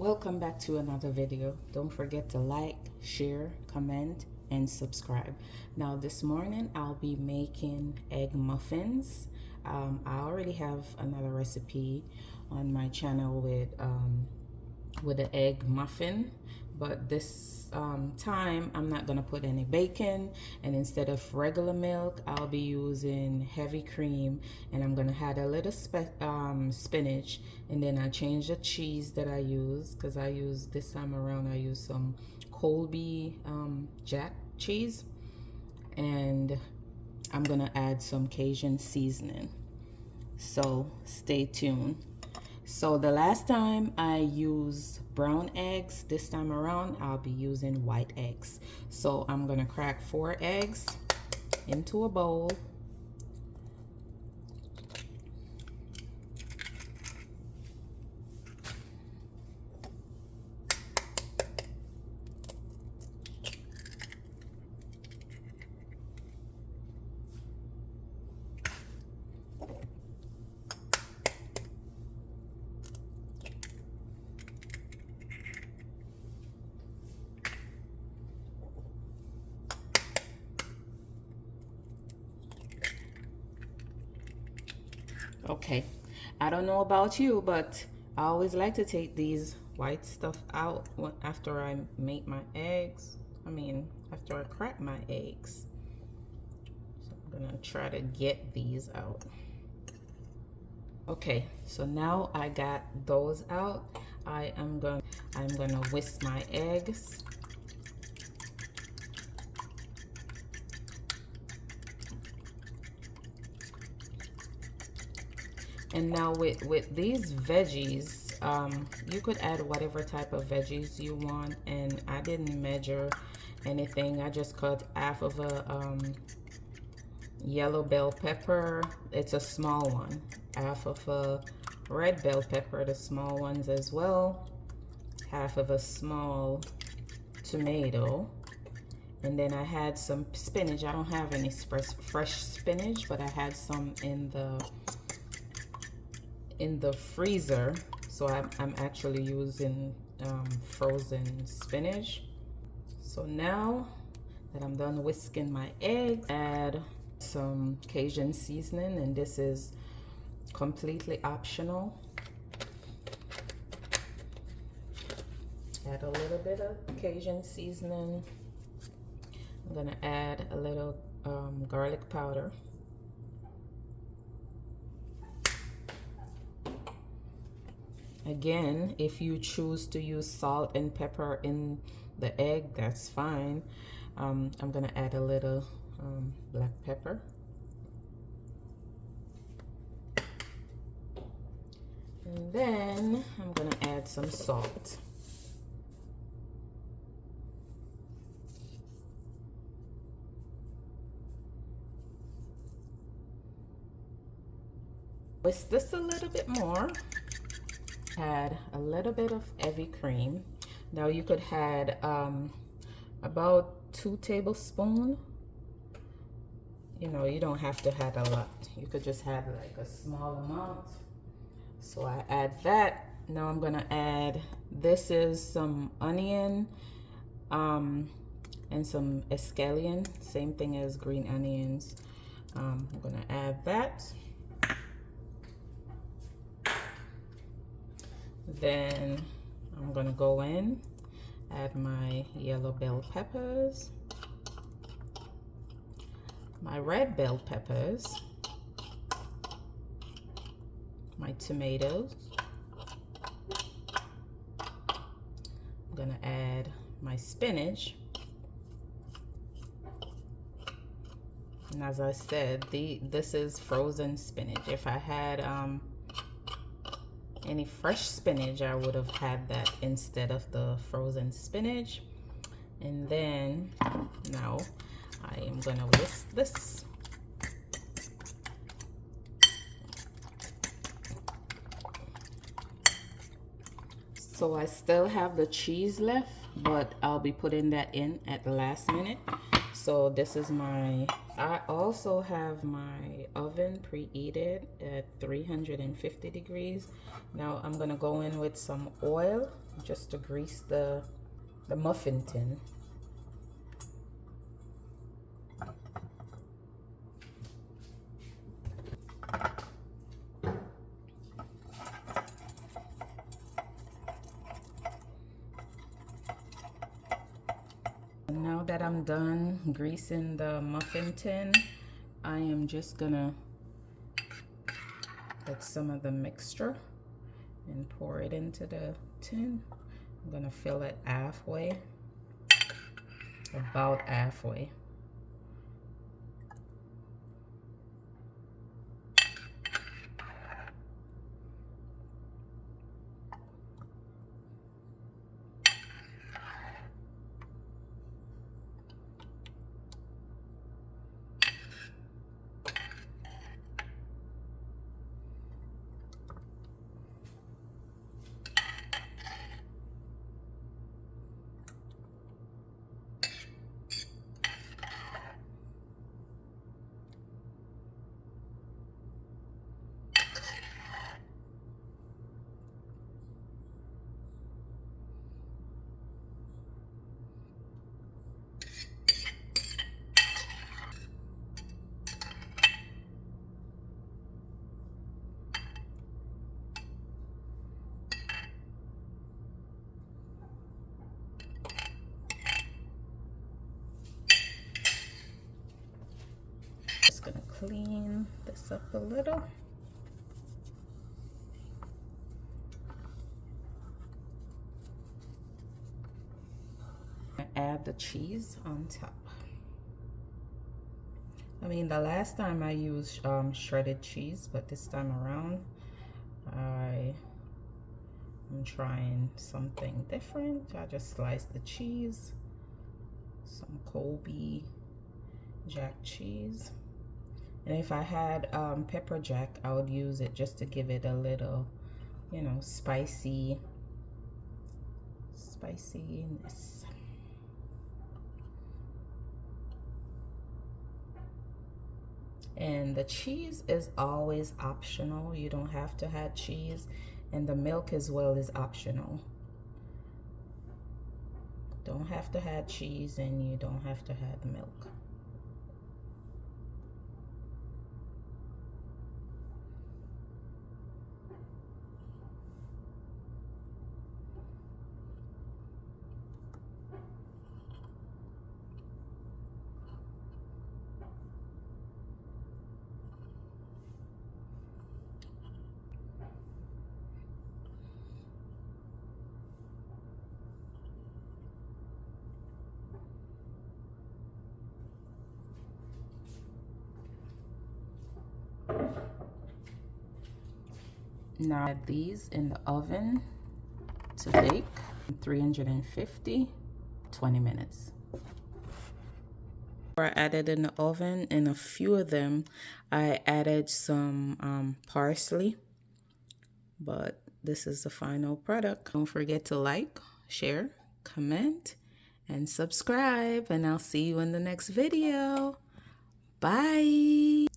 Welcome back to another video. Don't forget to like, share, comment, and subscribe. Now this morning I'll be making egg muffins. I already have another recipe on my channel with the egg muffin, but this time I'm not gonna put any bacon, and instead of regular milk I'll be using heavy cream, and I'm gonna add a little spinach, and then I change the cheese that I use, because this time around I use some Colby Jack cheese, and I'm gonna add some Cajun seasoning, so stay tuned. So the last time I used brown eggs, this time around I'll be using white eggs. So I'm gonna crack 4 eggs into a bowl. Okay, I don't know about you, but I always like to take these white stuff out after I make my eggs. After I crack my eggs. So I'm gonna try to get these out. Okay, so now I got those out. I'm gonna whisk my eggs. And now with these veggies, you could add whatever type of veggies you want, and I didn't measure anything. I just cut half of a yellow bell pepper. It's a small one. Half of a red bell pepper, the small ones as well. Half of a small tomato. And then I had some spinach. I don't have any fresh spinach, but I had some in the freezer, so I'm actually using frozen spinach. So now that I'm done whisking my egg, add some Cajun seasoning, and this is completely optional. Add a little bit of Cajun seasoning. I'm gonna add a little garlic powder. Again, if you choose to use salt and pepper in the egg, that's fine. I'm gonna add a little black pepper. And then I'm gonna add some salt. Whisk this a little bit more. Add a little bit of heavy cream. Now you could add about 2 tablespoons. You know, you don't have to add a lot. You could just add like a small amount. So I add that. Now I'm gonna add, this is some onion and some scallion, same thing as green onions. I'm gonna add that. Then I'm gonna go in, add my yellow bell peppers, my red bell peppers, my tomatoes. I'm gonna add my spinach. And as I said, this is frozen spinach. If I had any fresh spinach, I would have had that instead of the frozen spinach. And then now I am gonna whisk this. So I still have the cheese left, but I'll be putting that in at the last minute. So this is I also have my oven preheated at 350 degrees. Now I'm gonna go in with some oil just to grease the muffin tin. Now that I'm done greasing the muffin tin, I am just gonna get some of the mixture and pour it into the tin. I'm gonna fill it halfway, about halfway. Just gonna clean this up a little. Add the cheese on top. I mean, the last time I used shredded cheese, but this time around I'm trying something different. I just sliced the cheese, some Colby Jack cheese, and if I had pepper jack, I would use it just to give it a little, you know, spiciness. And the cheese is always optional. You don't have to add cheese, and the milk as well is optional. Don't have to add cheese, and you don't have to add milk. Now add these in the oven to bake 350, 20 minutes. I added in the oven, and a few of them I added some parsley, but this is the final product. Don't forget to like, share, comment, and subscribe, and I'll see you in the next video. Bye.